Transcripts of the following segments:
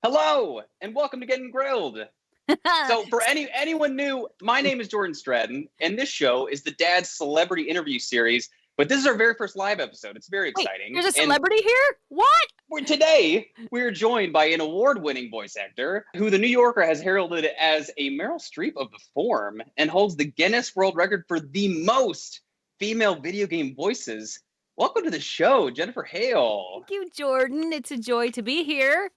Hello and welcome to Getting Grilled. So, for anyone new, my name is Jordan Stratton, and this show is the Dad's Celebrity Interview Series. But this is our very first live episode. It's very Wait, exciting. there's a And celebrity here? What? today, we're joined by an award-winning voice actor who the New Yorker has heralded as a Meryl Streep of the form and holds the Guinness World Record for the most female video game voices. Welcome to the show, Jennifer Hale. Thank you, Jordan. It's a joy to be here.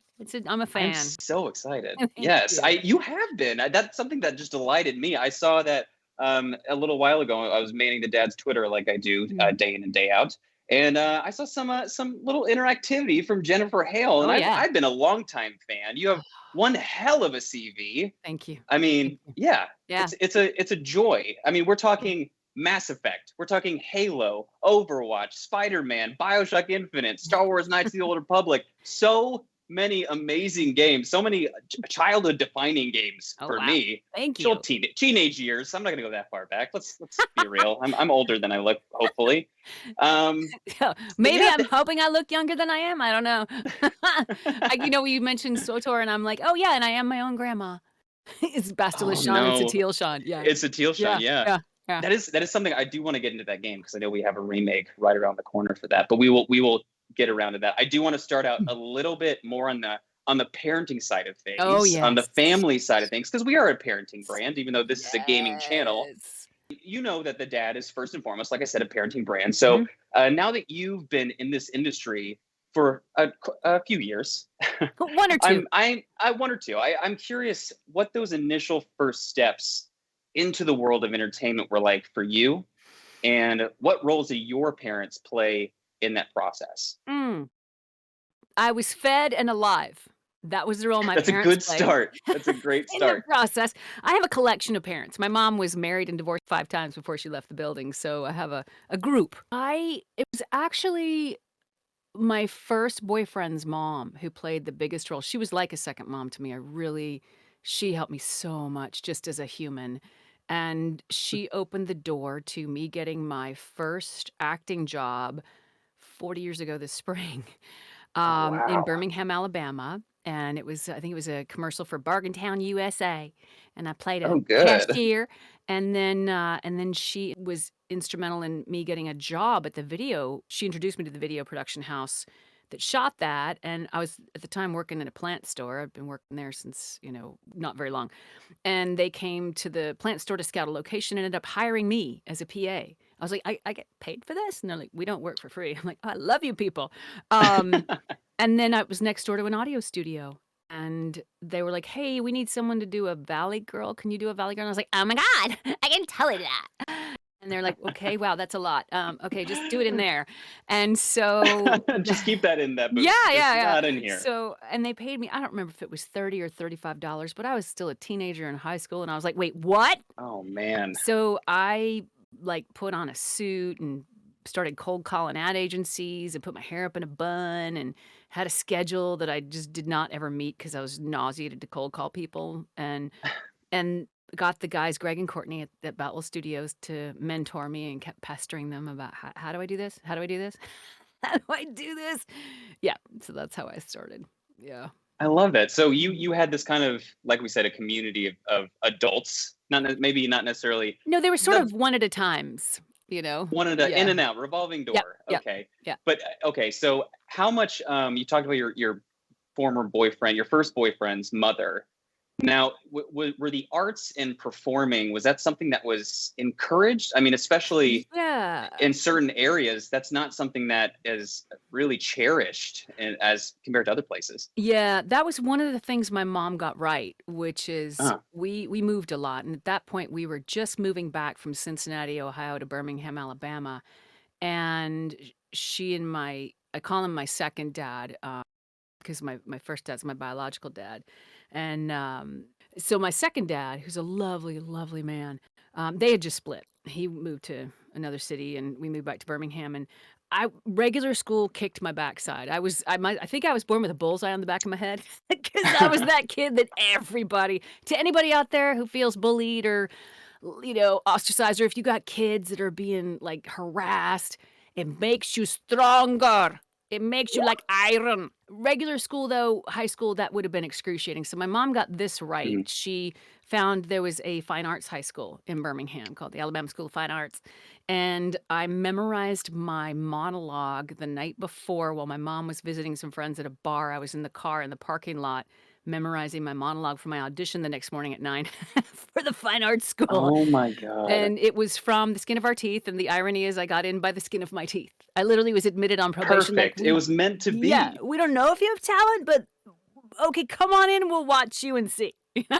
I'm a I'm fan. so excited. Thank Yes, you. you have been. That's something that just delighted me. I saw that a little while ago. I was manning the dad's Twitter like I do Mhm. day in and day out, and I saw some little interactivity from Jennifer Hale, and Oh, yeah. I've been a longtime fan. You have one hell of a CV. Thank you. I Thank mean, you. yeah, Yeah. it's a joy. I mean, we're talking Mass Effect, we're talking Halo, Overwatch, Spider-Man, BioShock Infinite, Star Wars: Knights of the Old Republic. So many amazing games, so many childhood-defining games Oh, for wow. me. Thank Still you. teenage years. I'm not gonna go that far back. Let's be real. I'm older than I look, hopefully. But Maybe yeah, I'm hoping I look younger than I am. I don't know. You mentioned SWTOR, and I'm like, oh, yeah, and I am my own grandma. It's oh Bastila Shan and no, Satil Shan. Yeah. it's a teal shine. Yeah. Yeah. Yeah. Yeah. That is something I do want to get into that game because I know we have a remake right around the corner for that. But we will get around to that. I do want to start out a little bit more on the parenting side of Oh, things, on the yes. family side of things, because we are a parenting brand, even though this is a gaming channel. Yes. You know that the dad is first and foremost, like I said, a parenting brand. So Mhm. now that you've been in this industry for a few years, One or two. I one or two. I'm curious what those initial first steps into the world of entertainment were like for you, and what roles did your parents play in that process? Mm. I was fed and alive. That was the role my That's a parents good played start. That's a great in the start. process. I have a collection of parents. My mom was married and divorced 5 times before she left the building, so I have a group. I It was actually my first boyfriend's mom who played the biggest role. She was like a second mom to me. She helped me so much just as a human, and she opened the door to me getting my first acting job 40 years ago this spring. Oh In wow. Birmingham, Alabama, and I think it was a commercial for Bargaintown USA, and I played a Oh good. cashier, and then she was instrumental in me getting a job at the video she introduced me to the video production house that shot that, and I was, at the time, working in a plant store. I've been working there since, not very long, and they came to the plant store to scout a location, and ended up hiring me as a PA. I was like, "I get paid for this?" And they're like, "We don't work for free." I'm like, "I love you people." Um, and then I was next door to an audio studio, and they were like, "Hey, we need someone to do a Valley Girl. Can you do a Valley Girl?" And I was like, "Oh my god, I can totally do that." And they're like, "Okay, wow, that's a lot. Okay, just do it in there." And so Just keep that in that yeah, booth, just yeah, yeah. not in here. And they paid me, I don't remember if it was 30 or $35, but I was still a teenager in high school, and I was like, "Wait, what?" Oh man. So I, like, put on a suit and started cold calling ad agencies and put my hair up in a bun and had a schedule that I just did not ever meet because I was nauseated to cold call people, and got the guys, Greg and Courtney at Battle Studios, to mentor me, and kept pestering them about, "How do I do this? How do I do this? How do I do this?" Yeah, so that's how I started. Yeah. I love that. So you had this kind of, like we said, a community of adults, maybe not necessarily No, they were sort the of one at a times, you know? one at a in Yeah. and out revolving Yep, door. yep, Okay, yeah. but okay. So how much you talked about your former boyfriend, your first boyfriend's mother. Now, were the arts and performing, was that something that was encouraged? I mean, especially Yeah. in certain areas, that's not something that is really cherished as compared to other places. Yeah, that was one of the things my mom got right, which is Uh, we moved a lot, and at that point, we were just moving back from Cincinnati, Ohio, to Birmingham, Alabama, and she and I call him my second dad, because my first dad's my biological dad, and, so my second dad, who's a lovely, lovely man, they had just split. He moved to another city, and we moved back to Birmingham, and regular school kicked my backside. I think I was born with a bullseye on the back of my head because I was that kid that everybody, to anybody out there who feels bullied or, ostracized, or if you got kids that are being, like, harassed, it makes you stronger. It makes you like iron. Regular school, though, high school, that would have been excruciating. So my mom got this right. Mhm. She found there was a fine arts high school in Birmingham called the Alabama School of Fine Arts. And I memorized my monologue the night before while my mom was visiting some friends at a bar. I was in the car in the parking lot memorizing my monologue for my audition the next morning at 9 for the fine arts school. Oh my god. And it was from the skin of our teeth, and the irony is I got in by the skin of my teeth. I literally was admitted on probation like, Perfect. It was meant to yeah, be. "We don't know if you have talent, but okay, come on in, we'll watch you and see."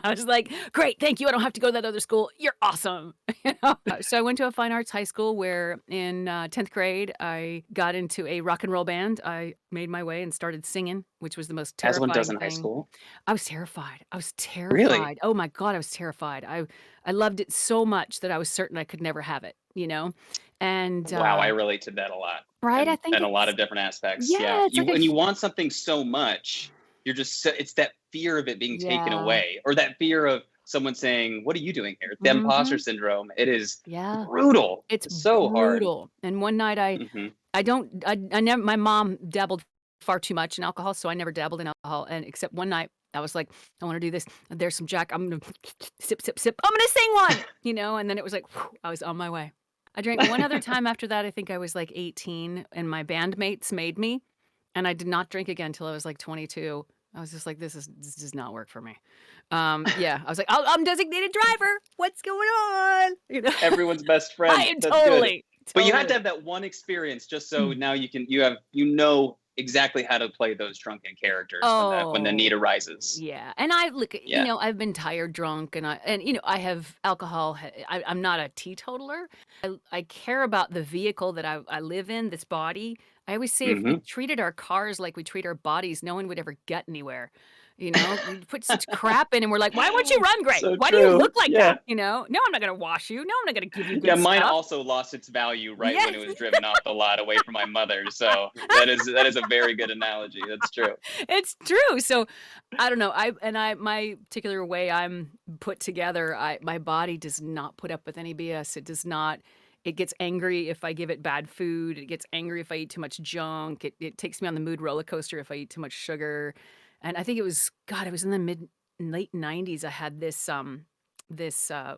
I was like, "Great, thank you, I don't have to go to that other school. You're awesome." You know? So I went to a fine arts high school where in, 10th grade, I got into a rock and roll band. I made my way and started singing, which was the most As one does terrifying in high thing. school. I was terrified. I was Really? terrified. Oh my god, I was terrified. I loved it so much that I was certain I could never have it, you know? And, Wow, I relate to that a lot, right, I think in a lot it's of different aspects, yeah. yeah, it's You like a when you h want something so much, you're just so it's that fear of it being taken yeah. away, or that fear of someone saying, "What are you doing here?" The imposter Mhm. syndrome. It is Yeah. brutal. It's It's so hard. brutal. And one night Mhm. I don't I never my mom dabbled far too much in alcohol, so I never dabbled in alcohol, and except one night, I was like, "I wanna do this. There's some Jack. I'm gonna sip, sip, sip. I'm gonna sing one," you know, and then it was like, whew, I was on my way. I drank one other time after that, I think I was, like, 18, and my bandmates made me, and I did not drink again till I was, like, 22. I was just like, this does not work for me." Yeah, I was like, I'm designated driver. What's going on?" You know? Everyone's best I friend. am That's good. totally, But you had to totally. have that one experience just so now you know exactly how to play those drunken characters when the need Oh, arises. yeah, and I look, Yeah. I've been tired drunk and, I have alcohol, I'm not a teetotaler. I care about the vehicle that I live in, this body. I always say if we Mhm. treated our cars like we treat our bodies, no one would ever get anywhere. We put such crap in and we're like, "Why won't you run great? So Why do you true. look like that?" Yeah. "No, I'm not gonna wash you. No, I'm not gonna give you Yeah, good mine stuff." also lost its value right when Yes. it was driven off the lot away from my mother, so that is a very good analogy, that's true. It's true. So, I don't know. My particular way I'm put together, my body does not put up with any BS. It does not. It gets angry if I give it bad food. It gets angry if I eat too much junk. It takes me on the mood roller coaster if I eat too much sugar. And I think it was God, it was in the late 90s. I had this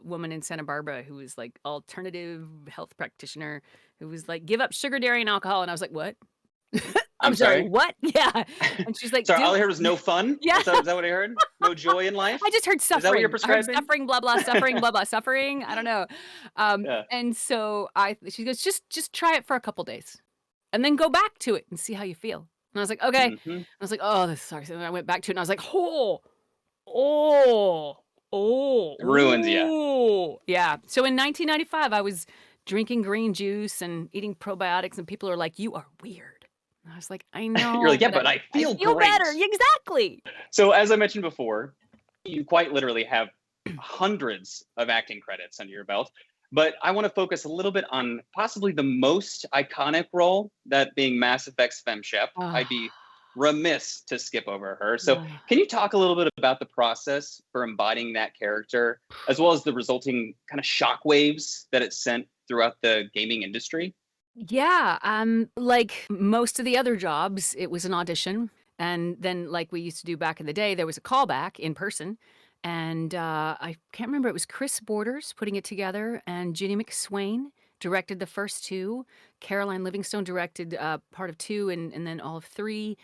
woman in Santa Barbara who was like alternative health practitioner who was like, give up sugar, dairy, and alcohol. And I was like, what? I'm I'm sorry, sorry? what? Yeah, and she's like, Sorry, all "Do." I heard was no fun? Yeah, Is that what I heard? No joy in life? I just heard Is that what you're suffering. I heard prescribing? suffering, blah, blah, suffering, I don't know. Yeah. And so she goes, "Just try it for a couple days, and then go back to it and see how you feel." And I was like, "Okay." Mhm. I was like, "Oh, this sucks." And then I went back to it and I was like, "Oh, oh, oh, It ruins you. ooh." Yeah, so in 1995, I was drinking green juice and eating probiotics, and people are like, "You are weird." And I was like, "I You're know, like, "Yeah, but but I I feel feel better." great." Yeah, exactly. So, as I mentioned before, you quite literally have hundreds of acting credits under your belt. But I want to focus a little bit on possibly the most iconic role, that being Mass Effect's FemShep. I'd Ah, be remiss to skip over her. So, ah. can you talk a little bit about the process for embodying that character, as well as the resulting kind of shockwaves that it sent throughout the gaming industry? Yeah, like most of the other jobs, it was an audition, and then like we used to do back in the day, there was a callback in person, and, I can't remember, it was Chris Borders putting it together, and Ginny McSwain directed the first 2. Caroline Livingstone directed, part of 2 and then all of 3,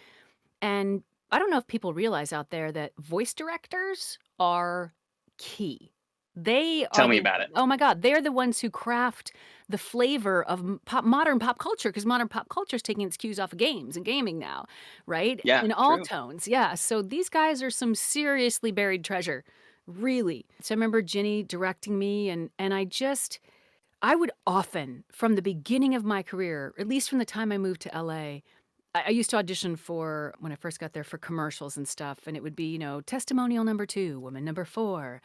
and I don't know if people realize out there that voice directors are key. They Tell are me the about it. oh my god, they're the ones who craft the flavor of modern pop culture because modern pop culture is taking its cues off of games and gaming now, right? Yeah, In all true. tones, yeah. So these guys are some seriously buried treasure, really. So I remember Ginny directing me, and I would often, from the beginning of my career, at least from the time I moved to LA, I used to audition for when I first got there for commercials and stuff, and it would be, testimonial number 2, woman number 4.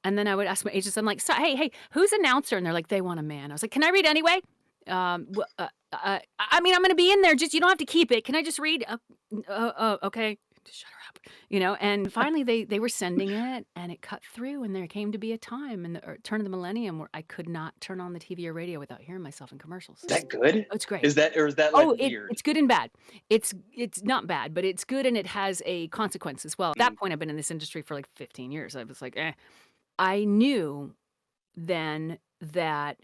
And then I would ask my agents, I'm like, "So, hey, who's announcer?" And they're like, "They want a man." I was like, "Can I read anyway?" I mean, I'm gonna be in there. Just you don't have to keep it. Can I just read? Okay. Just shut her up, you know? And finally, they were sending it, and it cut through, and there came to be a time in the turn of the millennium where I could not turn on the TV or radio without hearing myself in commercials. Is that good? Oh, it's great. Is that like Oh, weird? it's good and bad. It's not bad, but it's good and it has a consequence as well. At that Mm, point, I've been in this industry for like 15 years. I was like, "Eh." I knew then that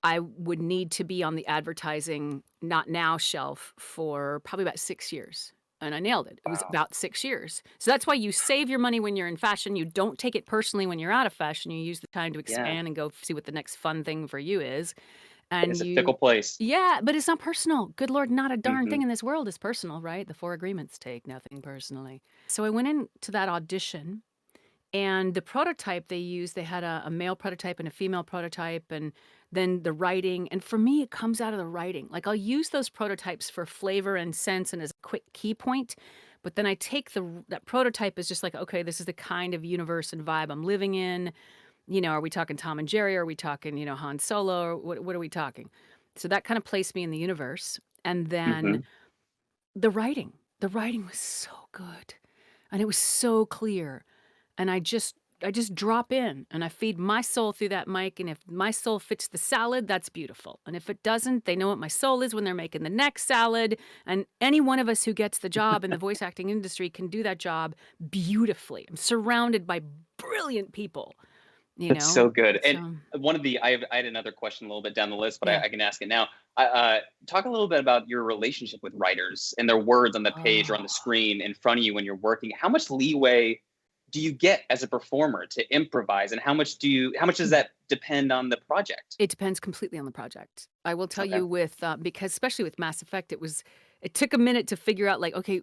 I would need to be on the advertising not now shelf for probably about 6 years, and I nailed it. It was wow. about 6 years. So that's why you save your money when you're in fashion. You don't take it personally when you're out of fashion. You use the time to Yeah. expand and go see what the next fun thing for you is. And It's a fickle you place. Yeah, but it's not personal. Good Lord, not a darn thing Mhm. in this world is personal, right? The 4 agreements take nothing personally. So I went into that audition, and the prototype they used, they had a male prototype and a female prototype, and then the writing. And for me, it comes out of the writing. Like I'll use those prototypes for flavor and sense and as a quick key point, but then I take that prototype as just like, okay, this is the kind of universe and vibe I'm living in. Are we talking Tom and Jerry? Are we talking, Han Solo? Or what are we talking? So that kind of placed me in the universe. And then Mhm. the writing. The writing was so good. And it was so clear. And I just drop in and I feed my soul through that mic. And if my soul fits the salad, that's beautiful. And if it doesn't, they know what my soul is when they're making the next salad. And any one of us who gets the job in the voice acting industry can do that job beautifully. I'm surrounded by brilliant people, you That's know? so good. And So, I had another question a little bit down the list, but yeah. I can ask it now. Talk a little bit about your relationship with writers and their words on the page or on the Oh. screen in front of you when you're working. How much leeway do you get as a performer to improvise, and how much does that depend on the project? It depends completely on the project. I will tell Okay. you because especially with Mass Effect, it took a minute to figure out like, okay,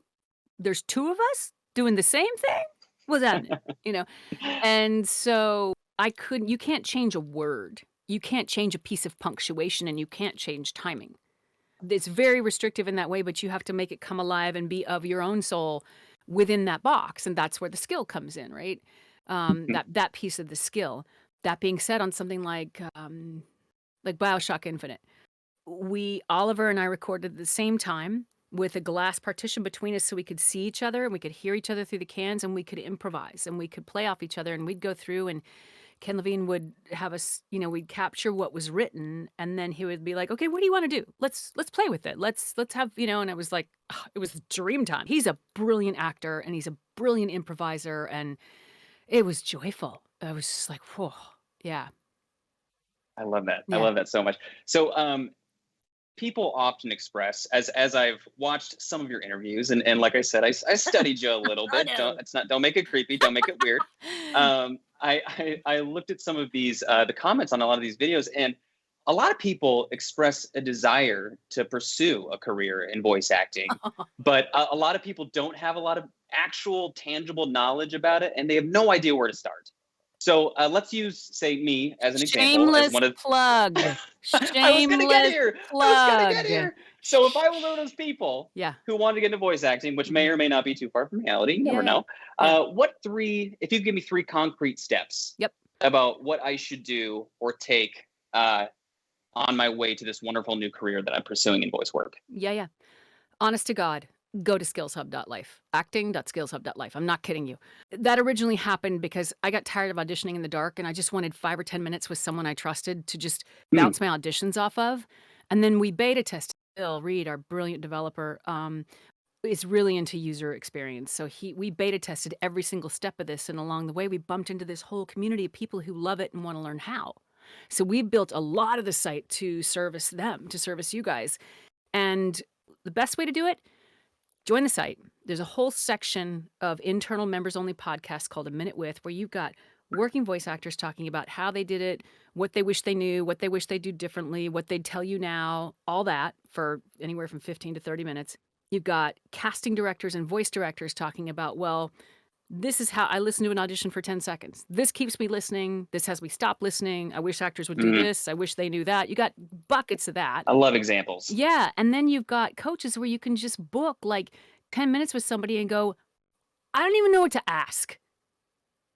there's 2 of us doing the same thing? What's happening? You know? And so you can't change a word. You can't change a piece of punctuation and you can't change timing. It's very restrictive in that way, but you have to make it come alive and be of your own soul within that box. And that's where the skill comes in, right? That piece of the skill. That being said, on something like BioShock Infinite, Oliver and I recorded at the same time with a glass partition between us so we could see each other and we could hear each other through the cans and we could improvise and we could play off each other and we'd go through and Ken Levine would have us, we'd capture what was written and then he would be like, "Okay, what do you want to do? Let's play with it. Let's have, and it was like it was dream time. He's a brilliant actor and he's a brilliant improviser and it was joyful. I was just like, "Whoa." Yeah. I love that. I Yeah. love that so much. So, people often express, as I've watched some of your interviews, and like I said, I studied you a little Oh bit. no. Don't make it creepy. Don't make it weird. I looked at some of these the comments on a lot of these videos, and a lot of people express a desire to pursue a career in voice acting, but a lot of people don't have a lot of actual tangible knowledge about it, and they have no idea where to start. So let's use, say, me as an example, as Shameless one of plug. I was gonna get Shameless here. I was gonna get plug. here. So if Sh I was one of those people Yeah. who wanted to get into voice acting, which may Mhm. or may not be too far from reality, you never Yeah, yeah. know. Yeah. If you give me 3 concrete steps Yep. about what I should do or take uh, on my way to this wonderful new career that I'm pursuing in voice work. Yeah, yeah. Honest to God, go to skillshub.life. Acting.skillshub.life. I'm not kidding you. That originally happened because I got tired of auditioning in the dark and I just wanted 5 or 10 minutes with someone I trusted to just Hmm. bounce my auditions off of. And then we beta tested. Bill Reed, our brilliant developer, is really into user experience. So we beta tested every single step of this. And along the way, we bumped into this whole community of people who love it and want to learn how. So we built a lot of the site to service them, to service you guys. And the best way to do it, join the site. There's a whole section of internal members only podcasts called A Minute With, where you've got working voice actors talking about how they did it, what they wish they knew, what they wish they'd do differently, what they'd tell you now, all that for anywhere from 15 to 30 minutes. You've got casting directors and voice directors talking about, well, this is how I listen to an audition for 10 seconds. This keeps me listening. This has me stop listening. I wish actors would do Hmm. this. I wish they knew that. You got buckets of that. I love examples. Yeah, and then you've got coaches where you can just book, like, 10 minutes with somebody and go, "I don't even know what to ask."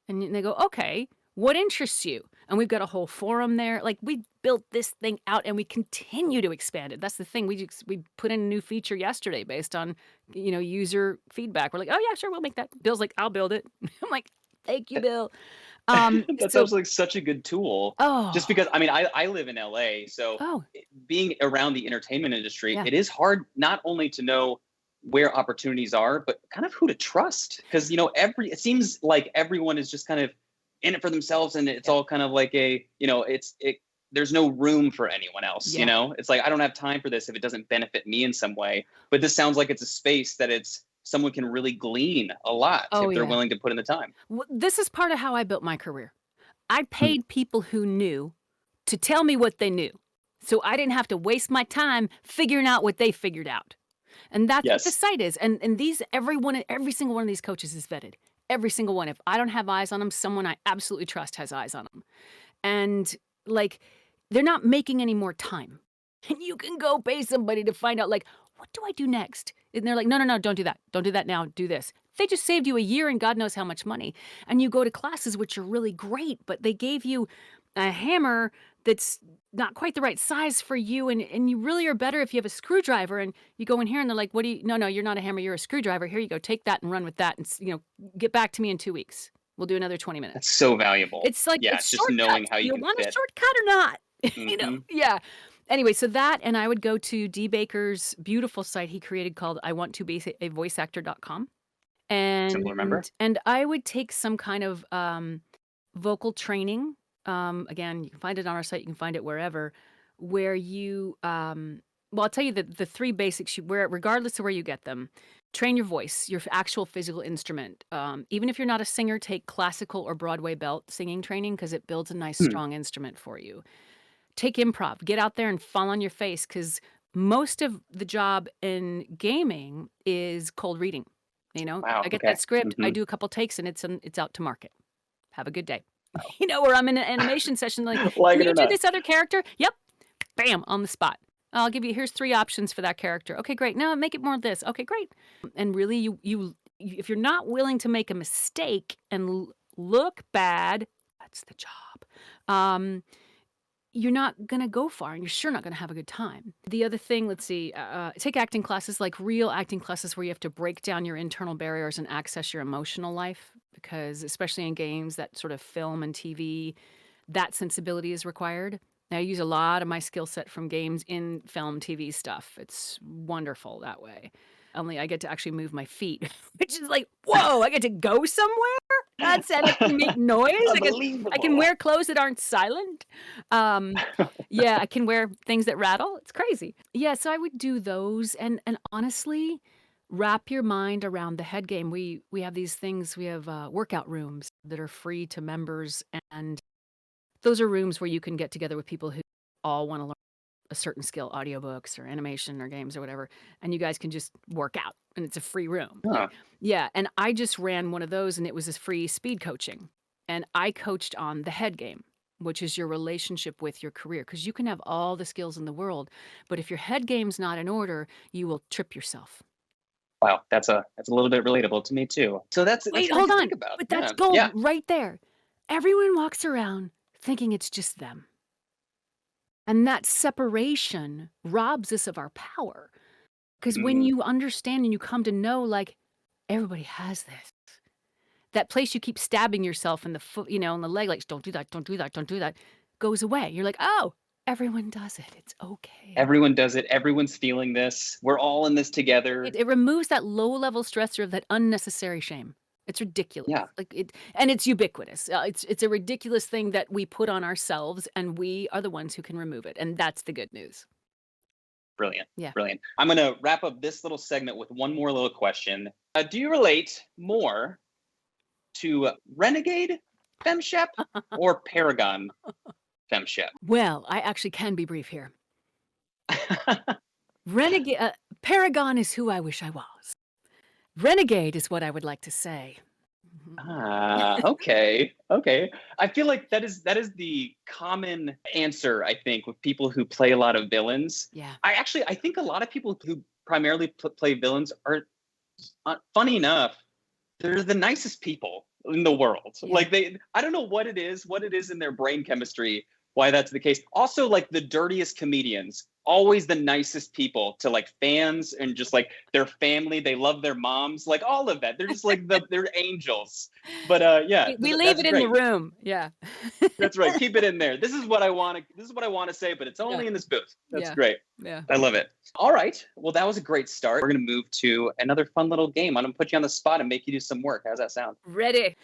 And they go, "Okay, what interests you?" And we've got a whole forum there. Like, we built this thing out and we continue to expand it. That's the thing. We put in a new feature yesterday based on, user feedback. We're like, "Oh, yeah, sure, we'll make that." Bill's like, "I'll build it." I'm like, "Thank you, Bill." That So sounds like such a good tool. Just oh, because, I mean, I live in LA, so oh, being around the entertainment industry, yeah. it is hard not only to know where opportunities are, but kind of who to trust. Because it seems like everyone is just kind of in it for themselves, and it's Yeah. all kind of like there's no room for anyone else. Yeah. It's like I don't have time for this if it doesn't benefit me in some way. But this sounds like it's a space that it's someone can really glean a lot Oh, if they're yeah. willing to put in the time. This is part of how I built my career. I Hmm. paid people who knew to tell me what they knew, so I didn't have to waste my time figuring out what they figured out. And that's what the Yes. site is. And every single one of these coaches is vetted. Every single one. If I don't have eyes on them, someone I absolutely trust has eyes on them. And like, they're not making any more time. And you can go pay somebody to find out, like, what do I do next? And they're like, no, no, no, don't do that. Don't do that now. Do this. They just saved you a year and God knows how much money. And you go to classes, which are really great, but they gave you a hammer that's not quite the right size for you. And you really are better if you have a screwdriver. And you go in here and they're like, no, no, you're not a hammer. You're a screwdriver. Here you go. Take that and run with that. And, get back to me in 2 weeks. We'll do another 20 minutes. That's so valuable. It's like Yeah, it's just knowing shortcuts. how Do you you can want a fit. shortcut or not? Mhm. Yeah. Anyway, so that and I would go to D. Baker's beautiful site he created called I want to be a voiceactor.com. Simple to remember. And I would take some kind of vocal training. Again, you can find it on our site, you can find it wherever, where you well, I'll tell you the three basics you where regardless of where you get them. Train your voice, your actual physical instrument. Even if you're not a singer, take classical or Broadway belt singing training because it builds a nice, Hmm. strong instrument for you. Take improv. Get out there and fall on your face because most of the job in gaming is cold reading. Wow. I get Okay. that script, I Mhm. do a couple takes, and it's out to market. Have a good day. Or I'm in an animation session, like, Like can it you or do not. this other character? Yep. Bam, on the spot. I'll give you here's 3 options for that character. Okay, great. Now make it more of this. Okay, great. And really, if you're not willing to make a mistake and look bad, that's the job. Um, you're not gonna go far, and you're sure not gonna have a good time. The other thing, let's see, take acting classes, like real acting classes where you have to break down your internal barriers and access your emotional life, because especially in games, that sort of film and TV, that sensibility is required. I use a lot of my skill set from games in film, TV stuff. It's wonderful that way. Only I get to actually move my feet, which is like, whoa, I get to go somewhere? And I can make noise. I can Unbelievable. wear clothes that aren't silent. Yeah, I can wear things that rattle. It's crazy. Yeah, so I would do those and honestly, wrap your mind around the head game. We have these things, we have workout rooms that are free to members, and those are rooms where you can get together with people who all want to learn a certain skill, audiobooks or animation or games or whatever, and you guys can just work out and it's a free room. Huh. Yeah, and I just ran one of those and it was a free speed coaching. And I coached on the head game, which is your relationship with your career because you can have all the skills in the world, but if your head game's not in order, you will trip yourself. Wow. That's a little bit relatable to me too. So that's Wait, great hold to on. think about. But that's Yeah. gold Yeah. right there. Everyone walks around thinking it's just them. And that separation robs us of our power. Because when Mm. you understand and you come to know, like, everybody has this. That place you keep stabbing yourself in the foot, in the leg, like, don't do that, don't do that, don't do that, goes away. You're like, oh, everyone does it. It's okay. Everyone does it. Everyone's feeling this. We're all in this It, together. it removes that low level stressor of that unnecessary shame. It's ridiculous. Yeah. And it's ubiquitous. It's a ridiculous thing that we put on ourselves, and we are the ones who can remove it. And that's the good news. Brilliant. Yeah. Brilliant. I'm going to wrap up this little segment with one more little question. Do you relate more to Renegade FemShep or Paragon FemShep? Well, I actually can be brief here. Renegade, Paragon is who I wish I was. Renegade is what I would like to say. Okay. Okay. I feel like that is the common answer, I think, with people who play a lot of villains. Yeah. I think a lot of people who primarily play villains are funny enough, they're the nicest people. in the world. Yeah. Like I don't know what it is in their brain chemistry, why that's the case. Also, like the dirtiest comedians, always the nicest people to like fans and just like their family. They love their moms, like all of that. They're just like they're angels. But yeah, We leave that's it in the great. room. Yeah. That's right. Keep it in there. This is what I want to say, but it's only in this booth. That's great. Yeah. I love it. All right. Well, that was a great start. We're going to move to another fun little game. I'm going to put you on the spot and make you do some work. How's that sound? Ready.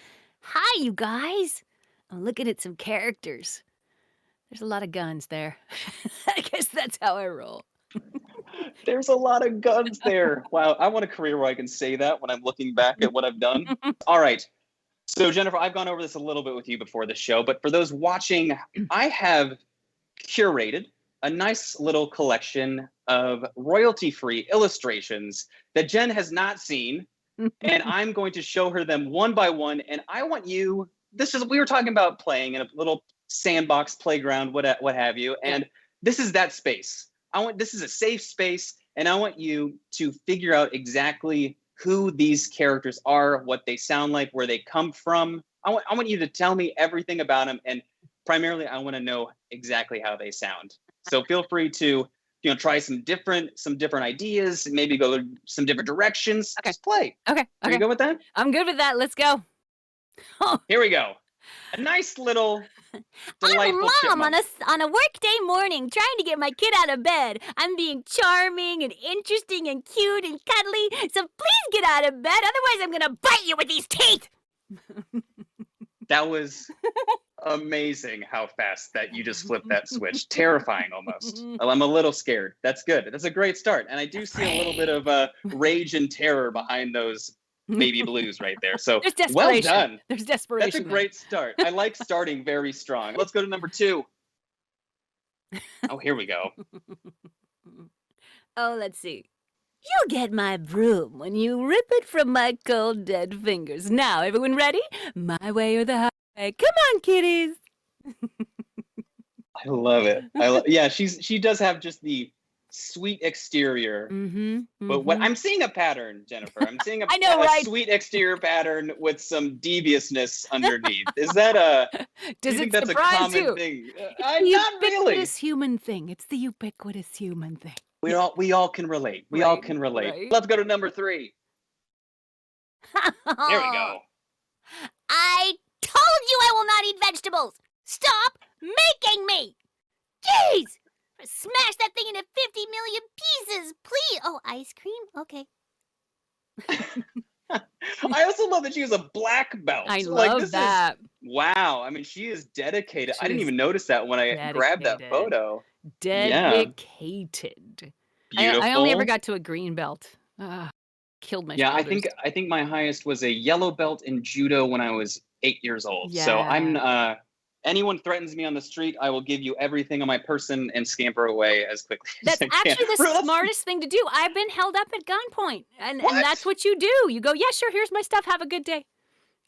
Hi, you guys. I'm looking at some characters. There's a lot of guns there. I guess that's how I roll. There's a lot of guns there. Wow. I want a career where I can say that when I'm looking back at what I've done. All right. So, Jennifer, I've gone over this a little bit with you before the show, but for those watching, I have curated a nice little collection of royalty-free illustrations that Jen has not seen, and I'm going to show her them one by one. And I want you, we were talking about playing in a little sandbox playground, what have you, and this is that space. This is a safe space, and I want you to figure out exactly who these characters are, what they sound like, where they come from. I want you to tell me everything about them, and primarily I want to know exactly how they sound. So feel free to try some different ideas, maybe go some different directions. Okay. Just play. Okay. Are you good with that? I'm good with that. Let's go. Here we go. A nice little delightful I'm Mom chipmunk. on a workday morning trying to get my kid out of bed. I'm being charming and interesting and cute and cuddly, so please get out of bed, otherwise I'm gonna bite you with these teeth! That was amazing how fast that you just flipped that switch. Terrifying almost. I'm a little scared. That's good. That's a great start. And I do see a little bit of rage and terror behind those baby blues right there. So There's well desperation. done. There's desperation. That's a great start. I like starting very strong. Let's go to number 2. Oh, here we go. Oh, let's see. You get my broom when you rip it from my cold dead fingers. Now, everyone ready? My way or the highway. Come on, kitties. I love it. Yeah, she does have just the sweet exterior. But what I'm seeing a pattern, Jennifer. I'm seeing I know, a right? sweet exterior pattern with some deviousness underneath. Is that do Does you think it that's a surprise common you? thing? The Not really. ubiquitous human thing. It's the ubiquitous human thing. We all can relate. We all can relate. Right. Let's go to number 3. There we go. I told you I will not eat vegetables! Stop making me! Jeez! Smash that thing into 50 million pieces, please! Oh, ice cream? Okay. I also love that she has a black belt. I Like, love this that. Wow. I mean, she is dedicated. I didn't She's even notice that when I grabbed that dedicated. photo. Dedicated. Beautiful. I only ever got to a green belt. Killed my Yeah, shoulders. I think my highest was a yellow belt in judo when I was 8 years old. So Yeah. I'm anyone threatens me on the street, I will give you everything on my person and scamper away as quickly That's as I can. actually the That's- smartest thing to do. I've been held up at gunpoint, and What? that's what you do. You go, yeah, sure, here's my stuff. Have a good day.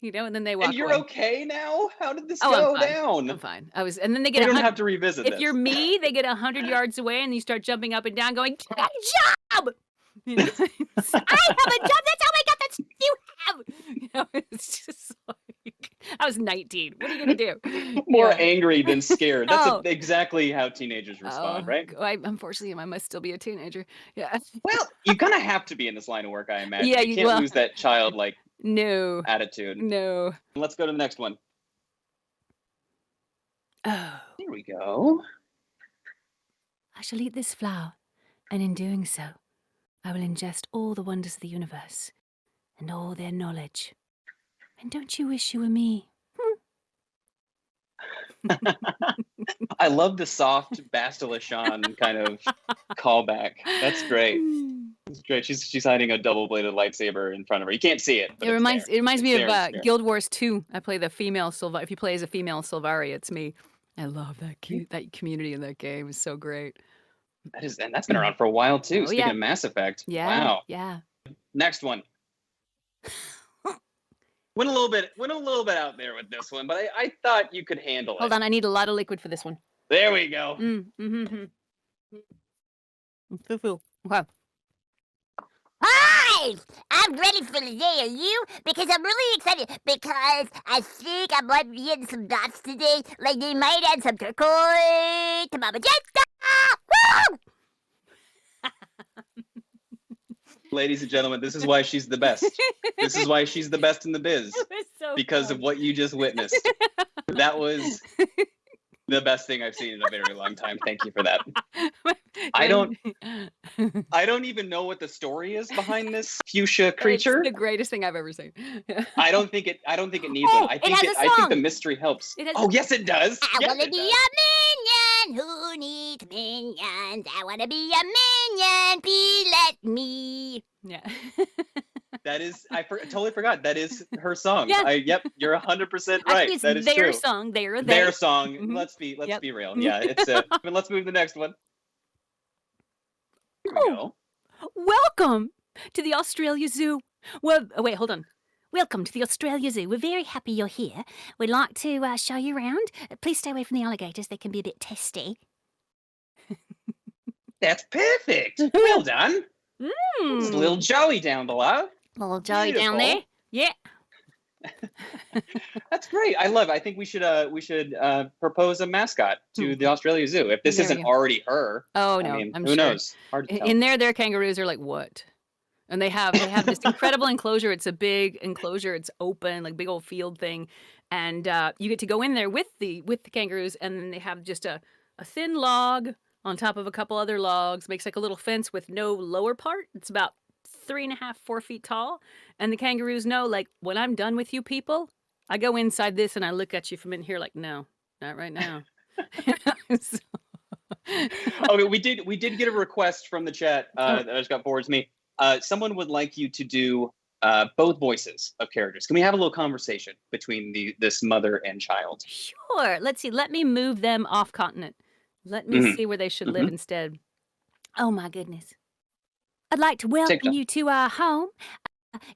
And then they walk And you're away. okay now? How did this Oh, go I'm fine. down? I'm fine. And then they We get don't 100 have to revisit If this. you're me, they get 100 yards away, and you start jumping up and down, going, "Get a job!" You know? I have a job! That's how I got that you have! It's just like, I was 19. What are you gonna do? More Yeah. angry than scared. That's Oh. exactly how teenagers respond, right? Unfortunately, I must still be a teenager. Yeah. Well, you're gonna have to be in this line of work, I imagine. Yeah, you can't lose that childlike No. attitude. No. Let's go to the next one. Oh. Here we go. I shall eat this flower, and in doing so, I will ingest all the wonders of the universe and all their knowledge. And don't you wish you were me? I love the soft Bastille Shan kind of callback. That's great. It's great. She's hiding a double-bladed lightsaber in front of her. You can't see it. But It reminds me It's of there, it's there. Guild Wars 2. I play the female If you play as a female Sylvari, it's me. I love that community in that game. It's so great. And that's been around for a while too. Oh, Speaking yeah. of Mass Effect. Yeah. Wow. Yeah. Next one. Went a little bit out there with this one, but I thought you could handle it. Hold on, I need a lot of liquid for this one. There we go. Foo-foo. Okay. I Guys, I'm ready for the day. Are you? Because I'm really excited. Because I think I might be getting some dots today. Like they might add some turquoise to Mama Jessica. Woo! Ladies and gentlemen, this is why she's the best. This is why she's the best in the biz. It was so Because fun. of what you just witnessed. That was the best thing I've seen in a very long time. Thank you for that. I don't even know what the story is behind this fuchsia creature. It's the greatest thing I've ever seen. I don't think it needs Oh, one. I it think has a I think the song. mystery helps. It has Oh, yes, it does. I Yes, wanna it be does. a minion who needs minions. I wanna be a minion, please let me. Yeah. That is, totally forgot. That is her song. Yeah. Yep, you're 100% Actually, right. it's That is their true. song. They're Their song. Mhm. Let's be Yep. real. Yeah, it's let's move to the next one. Here we Oh. go. Welcome to the Australia Zoo. Well, wait, hold on. Welcome to the Australia Zoo. We're very happy you're here. We'd like to show you around. Please stay away from the alligators. They can be a bit testy. That's perfect. Well done. There's Mm. little Joey down below. Little Joey down there. Beautiful. Yeah. That's great. I love it. I think we should propose a mascot to the Australia Zoo. If this There we isn't go. already her, Oh, I no, mean, I'm who sure. knows? Hard to tell. In there, their kangaroos are like, what? And they have this incredible enclosure. It's a big enclosure. It's open, like big old field thing. And you get to go in there with the kangaroos, and then they have just a thin log on top of a couple other logs. Makes like a little fence with no lower part. It's about 3.5, 4 feet tall. And the kangaroos know, like, when I'm done with you people, I go inside this and I look at you from in here like, no, not right now. So- Okay, we did get a request from the chat that just got forwarded to me. Someone would like you to do both voices of characters. Can we have a little conversation between this mother and child? Sure. Let's see. Let me move them off continent. Let me see where they should live instead. Oh, my goodness. I'd like to welcome time. you to our home.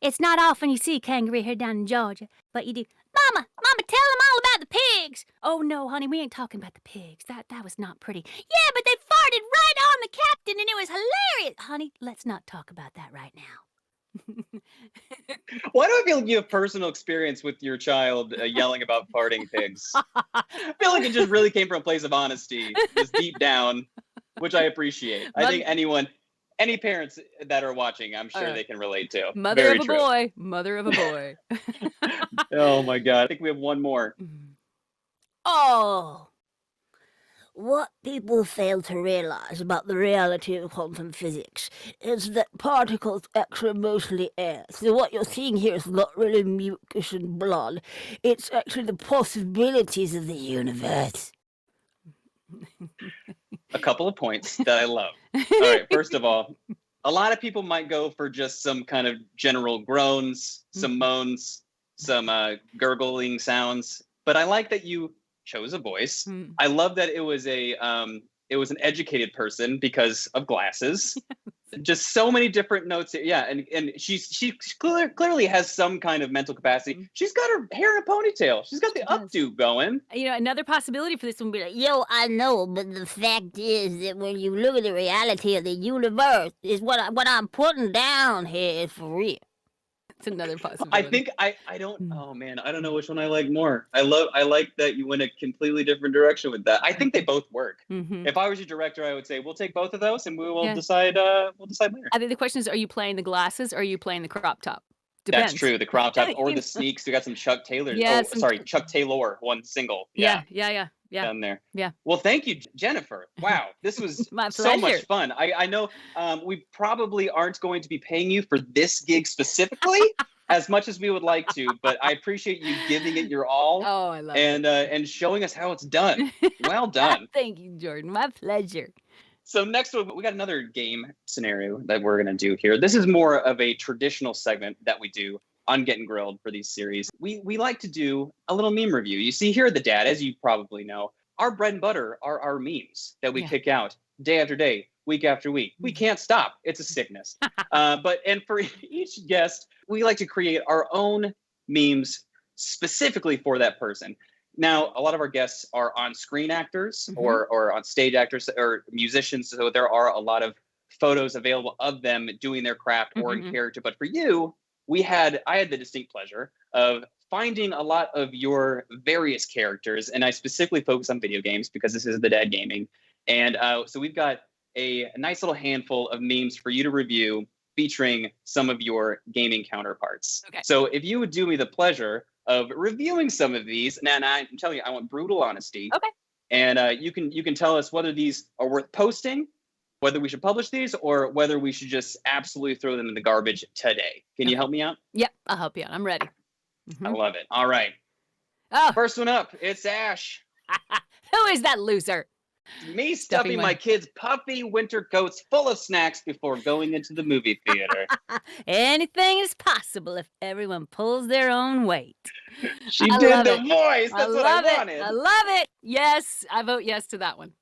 It's not often you see a kangaroo here down in Georgia, but you do. Mama, tell them all about the pigs. Oh, no, honey, we ain't talking about the pigs. That was not pretty. Yeah, but they farted right on the captain, and it was hilarious. Honey, let's not talk about that right now. Why do I feel like you have personal experience with your child yelling about farting pigs? I feel like it just really came from a place of honesty, just deep down, which I appreciate. I think any parents that are watching, I'm sure they can relate to. Mother Very of a true. boy. Mother of a boy. Oh my God. I think we have one more. Oh. What people fail to realize about the reality of quantum physics is that particles actually mostly air. So what you're seeing here is not really mucus and blood. It's actually the possibilities of the universe. A couple of points that I love. All right, first of all, a lot of people might go for just some kind of general groans, some moans, some gurgling sounds, but I like that you chose a voice. I love that it was an educated person because of glasses. Just so many different notes. Yeah, and she clearly has some kind of mental capacity. She's got her hair in a ponytail. She's got the updo going. You know, another possibility for this one would be like, Yo, I know, but the fact is that when you look at the reality of the universe, is what I'm putting down here is for real. it's another possibility. I think I don't. Oh man, I don't know which one I like more. I like that you went a completely different direction with that. I think they both work. If I was your director, I would say we'll take both of those and we will decide. We'll decide later. I think the question is, are you playing the glasses or are you playing the crop top? Depends. That's true. The crop top or the sneaks. We got some Chuck Taylor. Yeah, Chuck Taylor. One single. Yeah. Down there. Yeah. Well, thank you, Jennifer. Wow, this was My so much pleasure. fun. I know we probably aren't going to be paying you for this gig specifically as much as we would like to, but I appreciate you giving it your all. Oh, I love it. And showing us how it's done. Well done. Thank you, Jordan. My pleasure. So next one, we got another game scenario that we're going to do here. This is more of a traditional segment that we do on Getting Grilled for these series. We like to do a little meme review. You see here at the Dad, as you probably know, our bread and butter are our memes that we kick out day after day, week after week. We can't stop. It's a sickness. And for each guest, we like to create our own memes specifically for that person. Now, a lot of our guests are on-screen actors or on stage actors or musicians, so there are a lot of photos available of them doing their craft or in character. But for you, I had the distinct pleasure of finding a lot of your various characters, and I specifically focus on video games because this is the Dad Gaming. And so we've got a nice little handful of memes for you to review featuring some of your gaming counterparts. Okay. So if you would do me the pleasure of reviewing some of these, and I'm telling you, I want brutal honesty. Okay. And you can tell us whether these are worth posting, whether we should publish these, or whether we should just absolutely throw them in the garbage today. Can you help me out? Yep, I'll help you out. I'm ready. I love it. All right. Oh, First one up, it's Ash. who is that loser? Me stuffing my kids' puffy winter coats full of snacks before going into the movie theater. Anything is possible if everyone pulls their own weight. She I did love the it. voice. That's what I wanted. I love it. Yes, I vote yes to that one.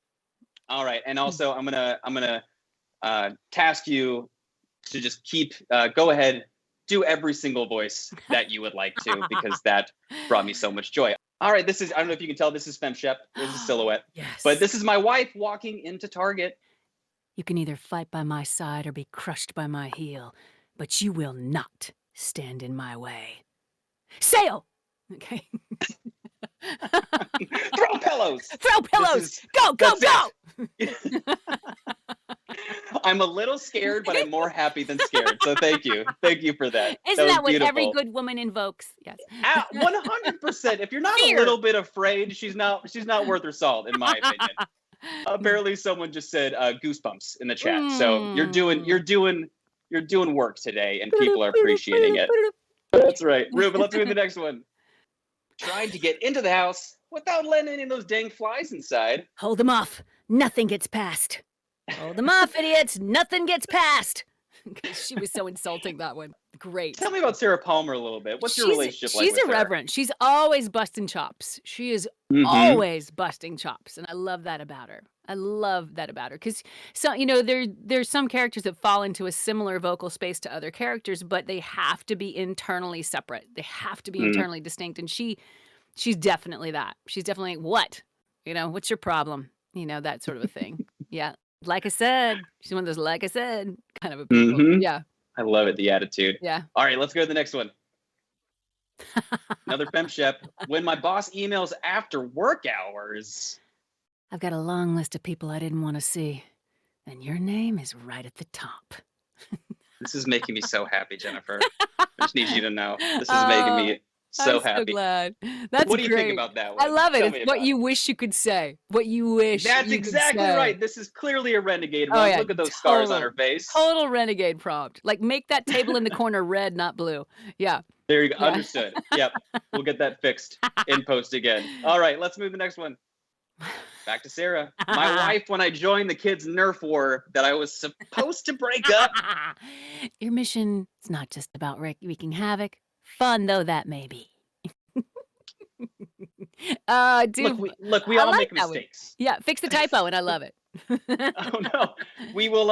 All right, and also I'm gonna task you to just go ahead, do every single voice that you would like to, because that brought me so much joy. All right, I don't know if you can tell, this is FemShep. This is Silhouette. Yes. But this is my wife walking into Target. You can either fight by my side or be crushed by my heel, but you will not stand in my way. Sail! Okay. Throw pillows! Throw pillows! Go! I'm a little scared, but I'm more happy than scared. So thank you. Thank you for that. Isn't that what beautiful. every good woman invokes? Yes. 100%. If you're not Fear. a little bit afraid, she's not worth her salt, in my opinion. Apparently, someone just said goosebumps in the chat. So you're doing work today, and people are appreciating it. That's right, Ruben. Let's move to the next one. Tried to get into the house without letting any of those dang flies inside. Hold them off. Nothing gets past. Hold them off, idiots. Nothing gets past. She was so insulting, that one. Great. Tell me about Sarah Palmer a little bit. What's your relationship like with her? She's irreverent. She's always busting chops. She is always busting chops, and I love that about her. I love that about her because there's some characters that fall into a similar vocal space to other characters, but they have to be internally separate. They have to be internally distinct, and she's definitely that. She's definitely what? What's your problem? That sort of a thing. Yeah. Like I said, she's one of those like I said kind of a people. Yeah. I love it, the attitude. Yeah. All right, let's go to the next one. Another FemShep. When my boss emails after work hours. I've got a long list of people I didn't want to see, and your name is right at the top. This is making me so happy, Jennifer. I just need you to know. This is making me so happy. I'm so glad. That's what do you great. think about that one? I love it. Tell me It's what about you wish you could say. What you wish. That's you exactly could say. right. This is clearly a renegade one. Oh, yeah, Look at those scars on her face. Total renegade prompt. Like make that table in the corner red, not blue. Yeah. There you go. Yeah. Understood. Yep. We'll get that fixed in post again. All right, let's move to the next one. Back to Sarah. My wife, when I joined the kids' Nerf war that I was supposed to break up. Your mission is not just about wreaking havoc. Fun though that may be. Dude, we all make mistakes. Yeah, fix the typo, and I love it. Oh no, we will.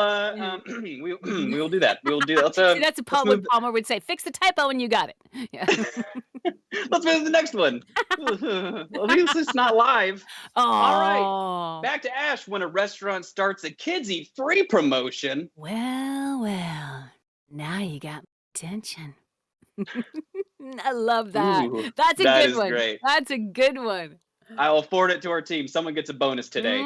We will do that. We will do that. See, that's what Palmer would say. Fix the typo, and you got it. Yeah. Let's move to the next one. At least it's not live. Oh. All right, back to Ash. When a restaurant starts a kids eat free promotion. Well, now you got my attention. I love that. Ooh, that's a good one. Great. That's a good one. I'll forward it to our team. Someone gets a bonus today.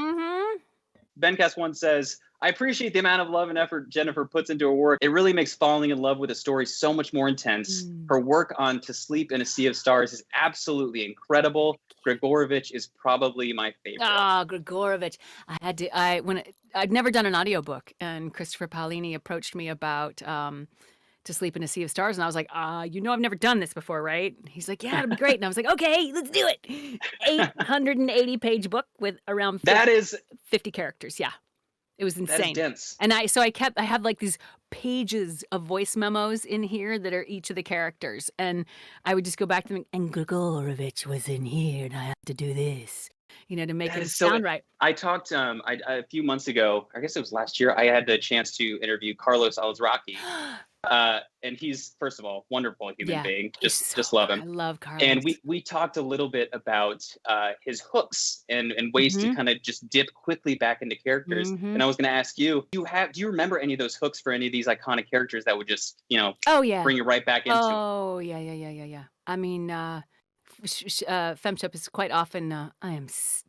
Bencast1 says, I appreciate the amount of love and effort Jennifer puts into her work. It really makes falling in love with a story so much more intense. Her work on To Sleep in a Sea of Stars is absolutely incredible. Grigorovich is probably my favorite. Grigorovich. I'd never done an audiobook, and Christopher Paolini approached me about To Sleep in a Sea of Stars, and I was like, I've never done this before, right? He's like, yeah, it'll be great. And I was like, okay, let's do it. 880-page book with around 50 characters. Yeah. It was insane. That is dense. And I have like these pages of voice memos in here that are each of the characters. And I would just go back to them, and Grigorovich was in here, and I have to do this, to make it sound right. I talked a few months ago, I guess it was last year, I had the chance to interview Carlos Alazraqui. And he's, first of all, wonderful human Yeah, being. he's Just so love I him. love And Carlos. we talked a little bit about his hooks and ways to Mhm, kind of just dip quickly back into characters. And mhm. I was going to ask you, do you remember any of those hooks for any of these iconic characters that would just, Oh, yeah. bring you right back into them? Oh, yeah, yeah, yeah, yeah, yeah. I mean, FemShep is quite often,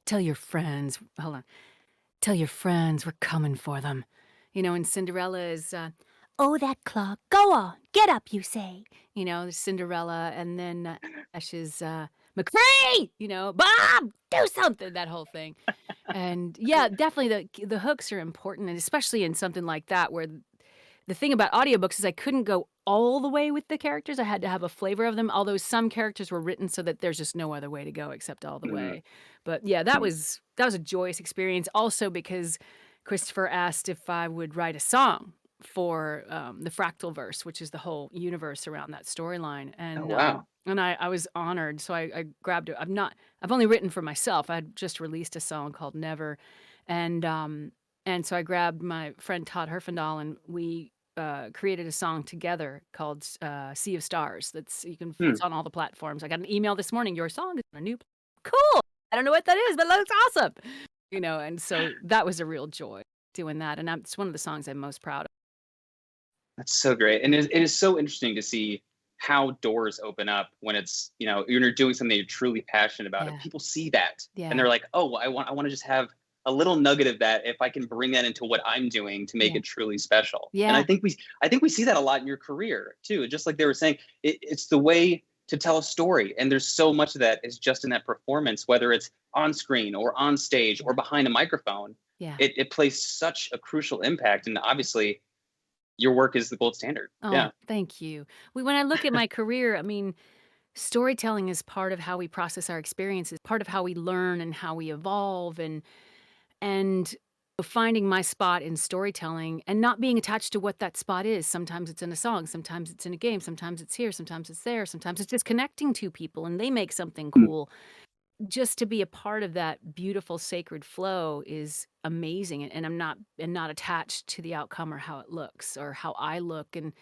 tell your friends, hold on, tell your friends we're coming for them. And Cinderella is, oh, that clock, go on, get up, you say. Cinderella, and then Ash is, McFree, Bob, do something, that whole thing. And yeah, definitely the hooks are important, and especially in something like that where the thing about audiobooks is I couldn't go all the way with the characters. I had to have a flavor of them, although some characters were written so that there's just no other way to go except all the Mhm. way. But yeah, that was a joyous experience also because Christopher asked if I would write a song for the Fractal Verse, which is the whole universe around that storyline. Oh, And wow. I was honored. So I grabbed it. I've only written for myself. I had just released a song called Never. And so I grabbed my friend Todd Herfindahl and we created a song together called Sea of Stars. Hmm. It's on all the platforms. I got an email this morning. Your song is on a new. Cool. I don't know what that is, but it looks awesome. And so that was a real joy doing that, and it's one of the songs I'm most proud of. That's so great. And it is so interesting to see how doors open up when it's, you're doing something you're truly passionate about. And Yeah, people see that and yeah, they're like, oh, well, I want to just have a little nugget of that if I can bring that into what I'm doing to make yeah, it truly special. And yeah, I think we see that a lot in your career too. Just like they were saying, it's the way to tell a story. And there's so much of that is just in that performance, whether it's on screen or on stage yeah, or behind a microphone. yeah. It plays such a crucial impact. And obviously your work is the gold standard. Oh, Yeah. thank you. When I look at my career, I mean, storytelling is part of how we process our experiences, part of how we learn and how we evolve, and finding my spot in storytelling and not being attached to what that spot is. Sometimes it's in a song, sometimes it's in a game, sometimes it's here, sometimes it's there, sometimes it's just connecting two people and they make something Mm. cool. Just to be a part of that beautiful sacred flow is amazing, and I'm not attached to the outcome or how it looks or how I look, and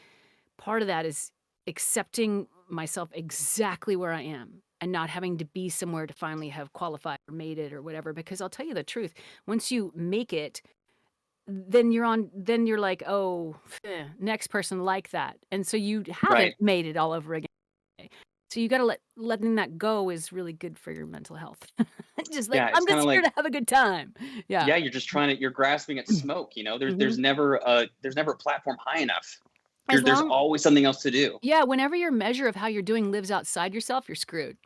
part of that is accepting myself exactly where I am and not having to be somewhere to finally have qualified or made it or whatever, because I'll tell you the truth, once you make it, then you're like, "Oh, next person like that." And so you haven't Right. made it all over again. So you gotta letting that go is really good for your mental health. Just like, Yeah, it's "I'm kind of just here like, to have a good time." Yeah. yeah, you're grasping at smoke, There's Mhm. never a platform high enough. As There's long always something else to do. Yeah, whenever your measure of how you're doing lives outside yourself, you're screwed.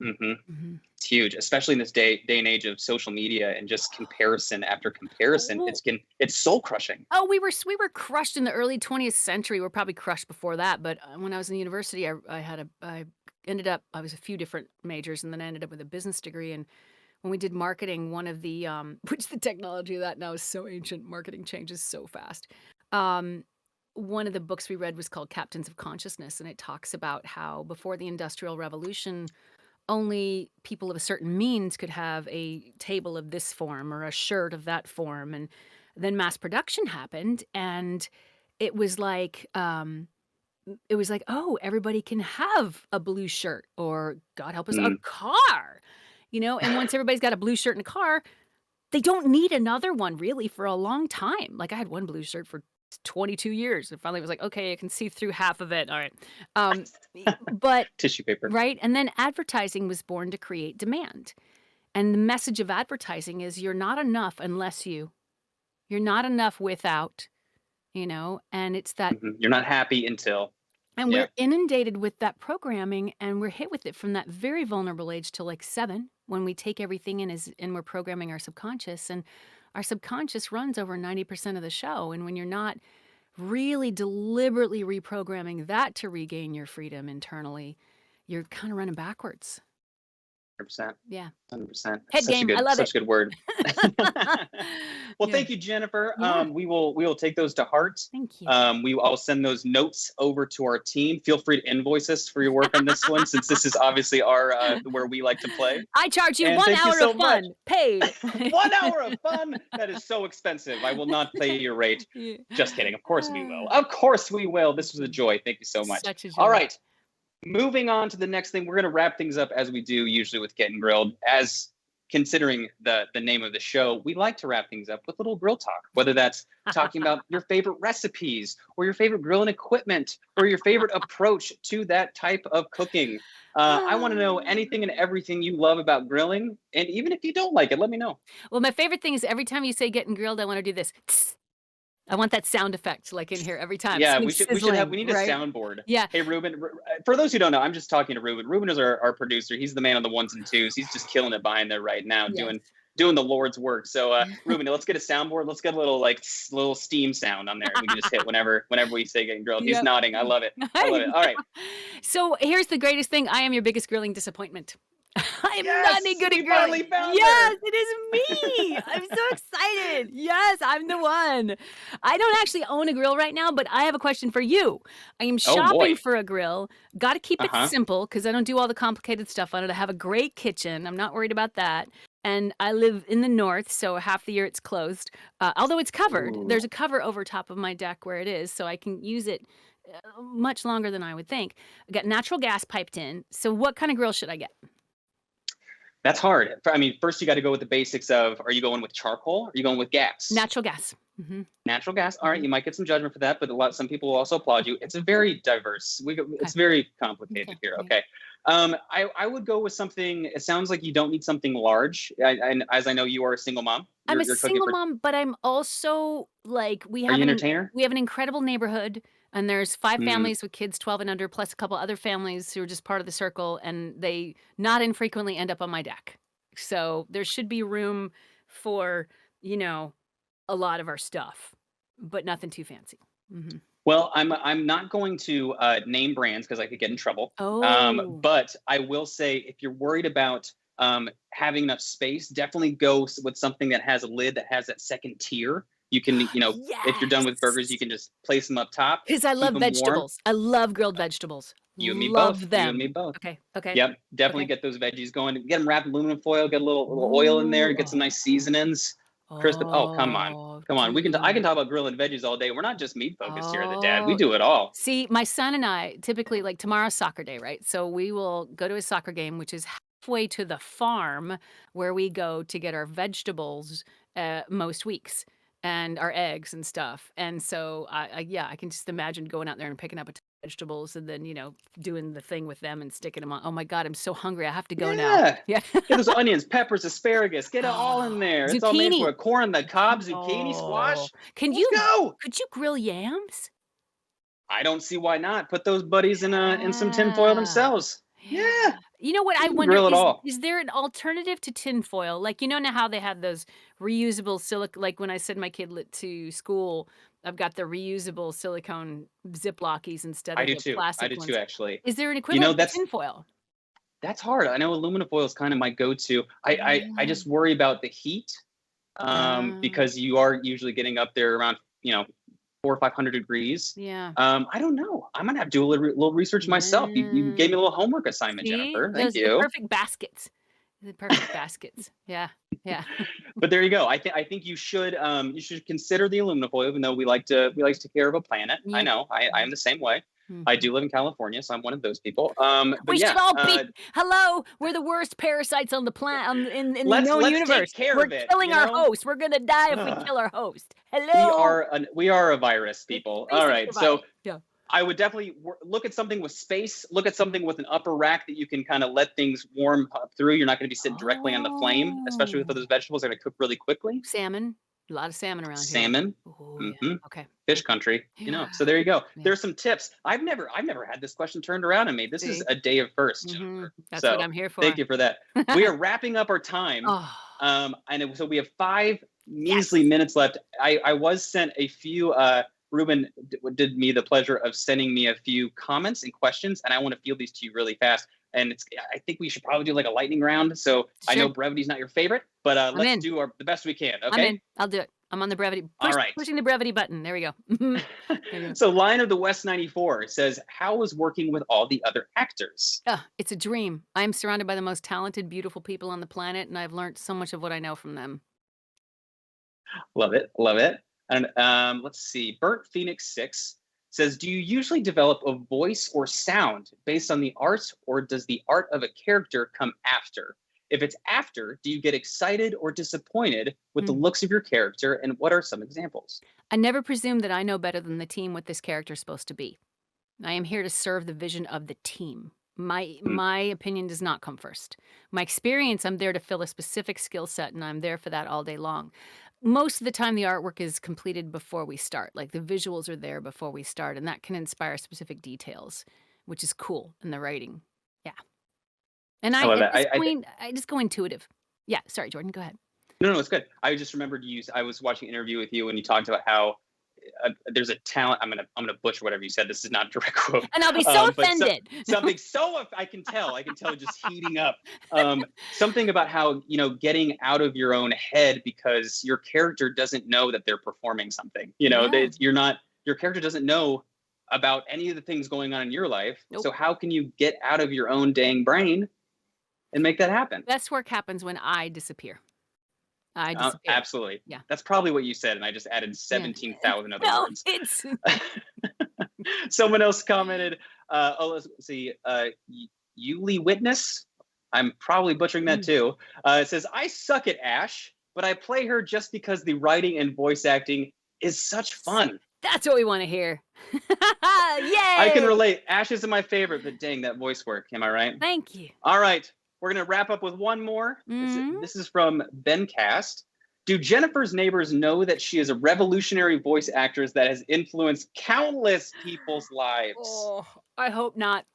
Mhm. Mhm. It's huge, especially in this day and age of social media and just comparison after comparison. Oh. It's soul crushing. Oh, we were crushed in the early 20th century. We're probably crushed before that, but, when I was in university, I was a few different majors, and then I ended up with a business degree, and when we did marketing, one of the, which the technology of that now is so ancient, marketing changes so fast. Um, One of the books we read was called Captains of Consciousness, and it talks about how before the Industrial Revolution, only people of a certain means could have a table of this form or a shirt of that form, and then mass production happened, and it was like, "Oh, everybody can have a blue shirt or, God help us, a Mm. car," and once everybody's got a blue shirt and a car, they don't need another one really for a long time. Like, I had one blue shirt for 22 years, and finally it was like, "Okay, I can see through half of it, alright." But Tissue paper. right? And then advertising was born to create demand, and the message of advertising is you're not enough unless you're not enough without, and it's that. Mhm. You're not happy until. And Yeah. we're inundated with that programming, and we're hit with it from that very vulnerable age till, like, 7, when we take everything in as and we're programming our subconscious, and our subconscious runs over 90% of the show, and when you're not really deliberately reprogramming that to regain your freedom internally, you're kinda running backwards. 100%. Yeah. 100%. Head game. I love Such it. a good word. Well, Yeah. thank you, Jennifer. Yeah. We will take those to heart. Thank you. I'll send those notes over to our team. Feel free to invoice us for your work on this one, since this is obviously our where we like to play. I charge you And 1 thank you hour so of fun, much. paid. 1 hour of fun? That is so expensive. I will not pay your rate. Yeah. Just kidding. Of course we will. Of course we will. This was a joy. Thank you so much. Such a All joy. right. Moving on to the next thing. We're going to wrap things up as we do usually with Getting Grilled. As considering the name of the show, we like to wrap things up with a little grill talk, whether that's talking about your favorite recipes or your favorite grilling equipment or your favorite approach to that type of cooking. I want to know anything and everything you love about grilling. And even if you don't like it, let me know. Well, my favorite thing is every time you say getting grilled, I want to do this. Tss. I want that sound effect like in here every time. Yeah, Something we need sizzling, a right? soundboard. Yeah. Hey, Ruben, for those who don't know, I'm just talking to Ruben. Ruben is our producer. He's the man on the ones and twos. He's just killing it behind there right now, Yes. doing the Lord's work. So, Ruben, let's get a soundboard. Let's get a little steam sound on there. We can just hit whenever we say getting grilled. He's Yep. nodding. I love it. I love it. All right. So here's the greatest thing. I am your biggest grilling disappointment. I am not any Yes, good at we grilling. finally found Yes, her. it is me. I'm so excited. Yes, I'm the one. I don't actually own a grill right now, but I have a question for you. I am Oh, shopping boy. for a grill. Got to keep it Uh-huh. simple because I don't do all the complicated stuff on it. I have a great kitchen. I'm not worried about that. And I live in the north, so half the year it's closed. Although it's covered. Ooh. There's a cover over top of my deck where it is, so I can use it much longer than I would think. I got natural gas piped in. So what kind of grill should I get? That's hard. I mean, first you got to go with the basics of, are you going with charcoal? Or are you going with gas? Natural gas. Mm-hmm. Natural gas. All right, you might get some judgment for that, but some people will also applaud you. It's a very diverse. It's very complicated Okay, here. okay. Okay. I would go with something. It sounds like you don't need something large. And as I know, you are a single mom. I'm a You're cooking single for- mom, but I'm also like Are you an entertainer? we have an incredible neighborhood, and there's 5 Mm. families with kids 12 and under, plus a couple other families who are just part of the circle, and they not infrequently end up on my deck. So there should be room for, a lot of our stuff, but nothing too fancy. Mm-hmm. Well, I'm not going to name brands because I could get in trouble. Oh. But I will say, if you're worried about having enough space, definitely go with something that has a lid that has that second tier. You can, if you're done with burgers, you can just place them up top. Because I love keep 'em warm. vegetables. I love grilled vegetables. You and me love both. them. You and me both. Okay. Okay. Yep, definitely Okay. get those veggies going. Get them wrapped in aluminum foil. Get a little oil in there. Get some nice seasonings. Crisp. Oh, come on. Come on. I can talk about grilling veggies all day. We're not just meat focused here at the Dad. We Oh. do it all. See, my son and I typically, like, tomorrow's soccer day, right? So we will go to a soccer game, which is halfway to the farm where we go to get our vegetables most weeks and our eggs and stuff. And so I can just imagine going out there and picking up a ton of vegetables and then, doing the thing with them and sticking them on. Oh my God, I'm so hungry. I have to go now. Yeah. Yeah. Get those onions, peppers, asparagus. Get it all in there. It's all made Zucchini. for corn, the cob, zucchini, squash. Oh. Can Let's you go. could you grill yams? I don't see why not. Put those buddies in some tin foil themselves. Yeah. You know what I can wonder grill it all. is there an alternative to tin foil? Like, now how they have those reusable like when I send my kid to school, I've got the reusable silicone Ziplocs instead I of do the too. plastic I do ones. too, actually. Is there an equivalent to that's- tin foil? That's hard. I know aluminum foil is kind of my go-to. I just worry about the heat because you are usually getting up there around 400 or 500 degrees. Yeah. I don't know. I'm gonna have to do a little research myself. You gave me a little homework assignment, See? Jennifer. Thank Those are you. the perfect baskets. The perfect baskets. Yeah. Yeah. But there you go. I think you should consider the aluminum foil, even though we like to take care of a planet. Yeah. I know. I am the same way. Mhm. I do live in California, so I'm one of those people. But We yeah, should all be. Hello, we're the worst parasites on the planet in the let's known take universe. care We're of it, killing you our know? host. We're gonna die if we Ugh. kill our host. Hello. we are a virus, people. All right, so yeah. I would definitely look at something with space. Look at something with an upper rack that you can kind of let things warm up through. You're not going to be sitting directly on the flame, especially with those vegetables that are going to cook really quickly. Salmon. A lot of salmon around here. Salmon. Oh, Mhm. yeah. Okay. Fish country, Yeah. So there you go. Yeah. There's some tips. I've never had this question turned around on me. This is See? a day of first. Mhm. That's So, what I'm here for. Thank you for that. We are wrapping up our time. Oh. So we have 5 measly minutes left. I was sent a few, Ruben did me the pleasure of sending me a few comments and questions, and I want to field these to you really fast. and I think we should probably do like a lightning round. So I know Sure. brevity's not your favorite, but I'm let's in. do the best we can. I'm Okay. in. I'll do it. I'm on the brevity. All right. Pushing the brevity button. There we go. There you go. So Line of the West 94 says, how was working with all the other actors? It's a dream. I am surrounded by the most talented, beautiful people on the planet, and I've learned so much of what I know from them. Love it. Love it. And let's see. Burnt Phoenix 6 says, do you usually develop a voice or sound based on the art, or does the art of a character come after? If it's after, do you get excited or disappointed with the looks of your character, and what are some examples? I never presume that I know better than the team what this character is supposed to be. I am here to serve the vision of the team. My opinion does not come first. My experience, I'm there to fill a specific skill set, and I'm there for that all day long. Most of the time, the artwork is completed before we start. Like the visuals are there before we start, and that can inspire specific details, which is cool in the writing. Yeah. And I love at that. this point, I just go intuitive. Yeah. Sorry, Jordan. Go ahead. No, it's good. I just remembered I was watching an interview with you and you talked about how there's a talent. I'm gonna butcher whatever you said. This is not a direct quote. And I'll be so but offended. something so I can tell just heating up. Something about how getting out of your own head because your character doesn't know that they're performing something. Yeah. Your character doesn't know about any of the things going on in your life. Nope. So how can you get out of your own dang brain and make that happen? Best work happens when I disappear. I disappear. Absolutely. Yeah. That's probably what you said, and I just added 17,000 other No, words. it's Someone else commented, let's see, Yuli Witness. I'm probably butchering that too. It says, I suck at Ash, but I play her just because the writing and voice acting is such fun. That's what we want to hear. Yay! I can relate. Ash isn't my favorite, but dang, that voice work. Am I right? Thank you. All right. We're going to wrap up with one more. This is from Ben Cast. Do Jennifer's neighbors know that she is a revolutionary voice actress that has influenced countless people's lives? Oh, I hope not.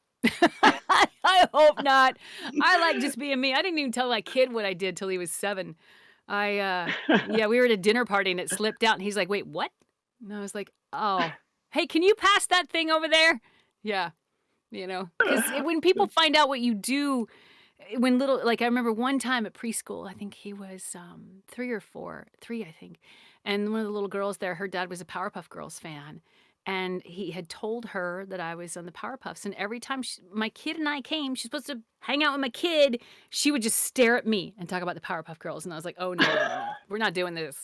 I hope not. I like just being me. I didn't even tell my kid what I did till he was 7. We were at a dinner party and it slipped out and he's like, wait, what? And I was like, oh, hey, can you pass that thing over there? Yeah. Because when people find out what you do, I remember one time at preschool, I think he was 3 or 4, 3, I think. And one of the little girls there, her dad was a Powerpuff Girls fan. And he had told her that I was on the Powerpuffs. And every time my kid and I came, she's supposed to hang out with my kid, she would just stare at me and talk about the Powerpuff Girls. And I was like, oh, no. We're not doing this.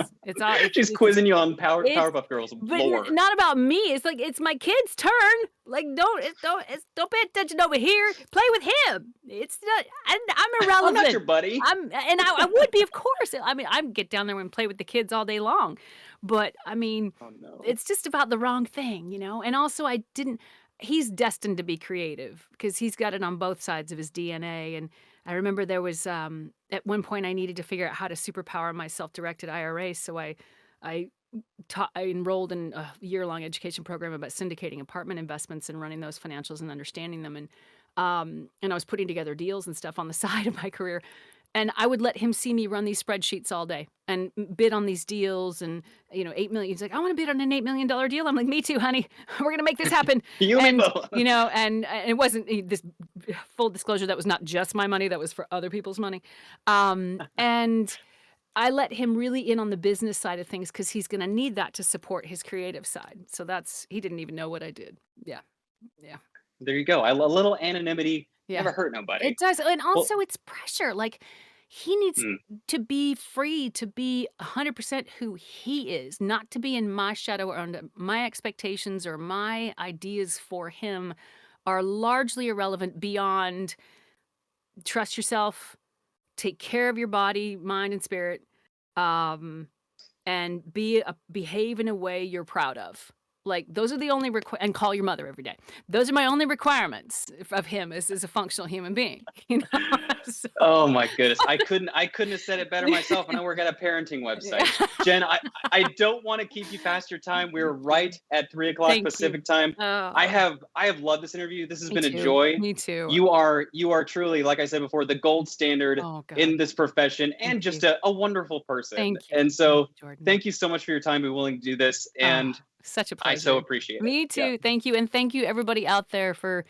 She's quizzing you on Powerpuff Girls lore. But not about me. It's like, it's my kid's turn. Like, don't pay attention over here. Play with him. It's not, I'm irrelevant. I'm not your buddy. I would be, of course. I mean, I get down there and play with the kids all day long. But I mean, It's just about the wrong thing, And also he's destined to be creative because he's got it on both sides of his DNA. And I remember there was, at one point I needed to figure out how to superpower my self-directed IRA. So I enrolled in a year-long education program about syndicating apartment investments and running those financials and understanding them. And I was putting together deals and stuff on the side of my career. And I would let him see me run these spreadsheets all day and bid on these deals and, $8 million. He's like, I want to bid on an $8 million deal. I'm like, me too, honey. We're going to make this happen. And it wasn't this full disclosure. That was not just my money. That was for other people's money. And I let him really in on the business side of things because he's going to need that to support his creative side. So he didn't even know what I did. Yeah. Yeah. There you go. A little anonymity. Yeah. Never hurt nobody. It does. And also it's pressure. Like he needs to be free to be 100% who he is, not to be in my shadow or under my expectations or my ideas for him are largely irrelevant beyond trust yourself, take care of your body, mind, and spirit, and behave in a way you're proud of. Like those are the only and call your mother every day. Those are my only requirements of him as a functional human being. So. Oh my goodness, I couldn't have said it better myself. And I work at a parenting website. Jen, I don't want to keep you past your time. We're right at 3:00 Pacific time. I have loved this interview. This has been a joy. Me too. You are truly, like I said before, the gold standard in this profession and just a wonderful person. Thank you. And so thank you so much for your time being willing to do this. And such a pleasure. I so appreciate it. Me too. Yeah. Thank you. And thank you everybody out there for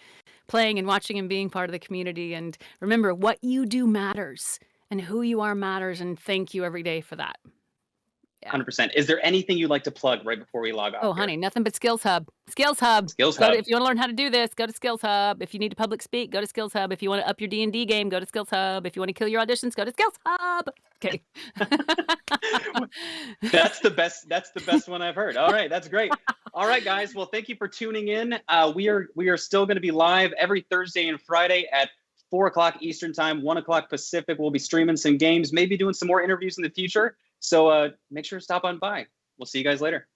playing and watching and being part of the community. And remember, what you do matters and who you are matters. And thank you every day for that. Yeah. 100%. Is there anything you'd like to plug right before we log off? Oh, honey, nothing but Skills Hub. Skills Hub. Skills Hub. If you want to learn how to do this, go to Skills Hub. If you need to public speak, go to Skills Hub. If you want to up your D&D game, go to Skills Hub. If you want to kill your auditions, go to Skills Hub. Okay. That's the best one I've heard. All right, that's great. All right, guys. Well, thank you for tuning in. We are still going to be live every Thursday and Friday at 4 o'clock Eastern time, 1 o'clock Pacific. We'll be streaming some games, maybe doing some more interviews in the future. So make sure to stop on by. We'll see you guys later.